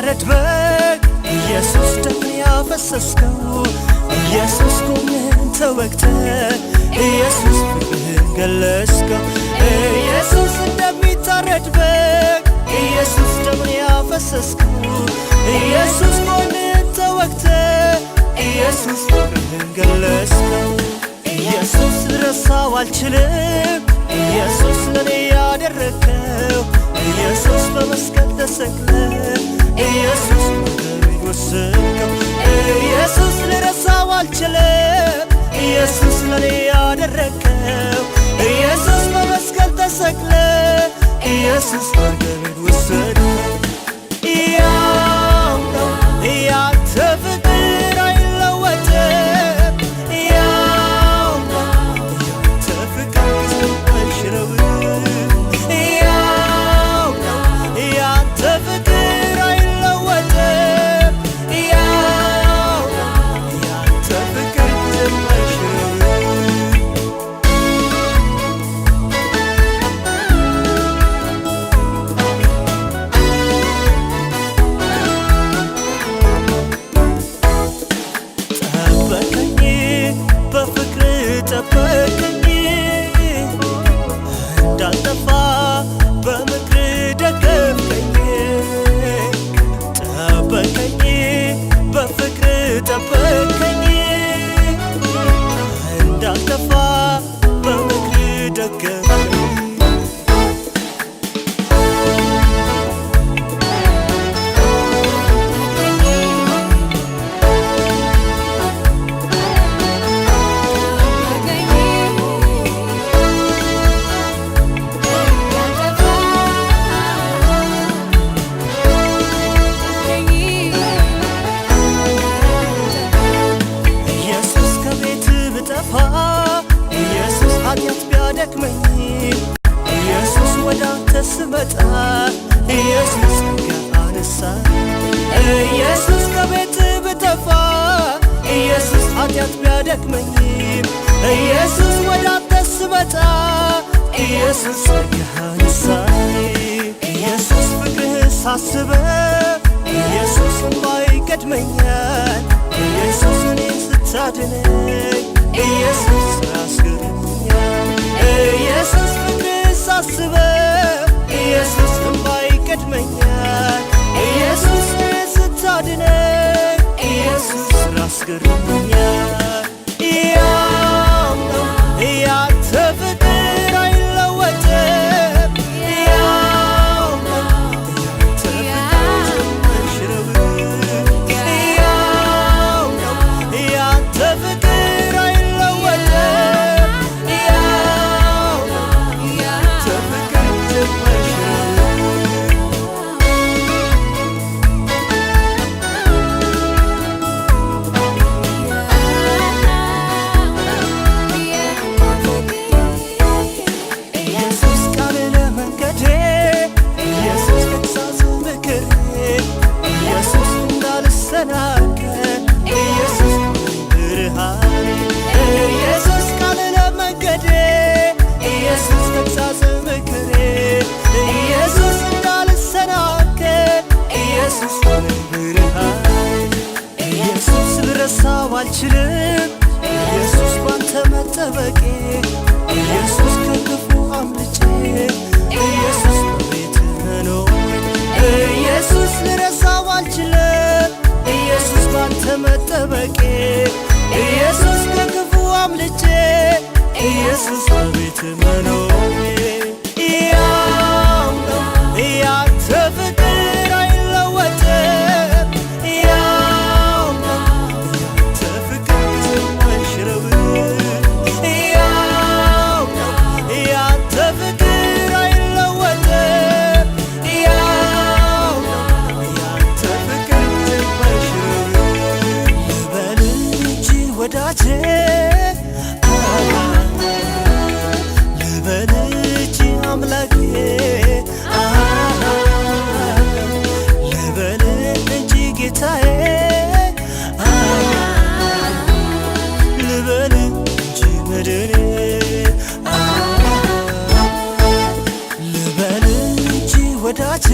የሚታረድ በግ ኢየሱስ ደም ያፈሰስከው ኢየሱስ ጎንህን ተወግተህ ኢየሱስ ፍቅርህን ገለጽከው ኢየሱስ እንደሚታረድ በግ ኢየሱስ ደም ያፈሰስከው ኢየሱስ ጎንህን ተወግተህ ኢየሱስ ፍቅርህን ገለጽከው ኢየሱስ ልረሳው አልችልም ኢየሱስ ለኔ ያደረከው ኢየሱስ በመስቀል ተሰቅለህ ኢየሱስ መከራዬን ወሰድከው ኢየሱስ ልረሳው አልችልም ኢየሱስ ለኔ ያደረከው ኢየሱስ በመስቀል ተሰቅለህ ኢየሱስ መከራዬን ወሰድከው ያው ነው ያንተ ፍቅር አይለወጥም ያው ነው ያንተ ፍቅር አይሽረውም ያው ነው ያንተ ፍቅር አይለወጥም ያው ነው ያንተ ፍቅር አይሽረውም ጠበቀኝ እንዳልጠፋ በምክር ደገፍከኝ ጠበቀኝ በፍቅር ጠበቀኝ እንዳልጠፋ በምክር ደገፍከኝ ኢየሱስ ኃጢአት ቢያደክመኝ ኢየሱስ ወደ አንተ ስመጣ ኢየሱስ አነሳኝ ኢየሱስ ከቤት ብጠፋ ኢየሱስ ኃጢአት ቢያደክመኝ ኢየሱስ ወደ አንተ ስመጣ ኢየሱስ አነሳኝ ኢየሱስ ፍቅርህ ሳስበው ኢየሱስ እንባዬ ይቀድመኛል ኢየሱስ እኔን ስታድነኝ ኢየሱስ ያስገርመኛል ኢየሱስ ፍቅርህን ሳስበው ኢየሱስ እንባዬ ይቀድመኛል ኢየሱስ እኔን ስታድነኝ ኢየሱስ ያስገርመኛል ያው ነው ያንተ ፍቅር አይለወጥም ያው ነው ያንተ ፍቅር አይሽረውም ያው ነው ያንተ ፍቅር ኢየሱስ ልረሳው አልችልም ኢየሱስ ባንተ መጠበቄ ኢየሱስ ከክፉ አምልጬ ኢየሱስ በቤት መኖር ኢየሱስ ልረሳው አልችልም ኢየሱስ ባንተ መጠበቄ ኢየሱስ ከክፉ አምልጬ ኢየሱስ በቤት መኖር ያው ነው ያንተ ፍቅር አይለወጥም ያው ነው ያንተ ፍቅር አይሽረውም ያው ነው ያንተ ፍቅር አይለወጥም ያው ነው ያንተ ፍቅር አይሽረውም ልበል እንጂ ወዳጄ ልበል እንጂ አምላኬ ልበል እንጂ ጌታዬ ልበል እንጂ መድኔ ልበል እንጂ ወዳጄ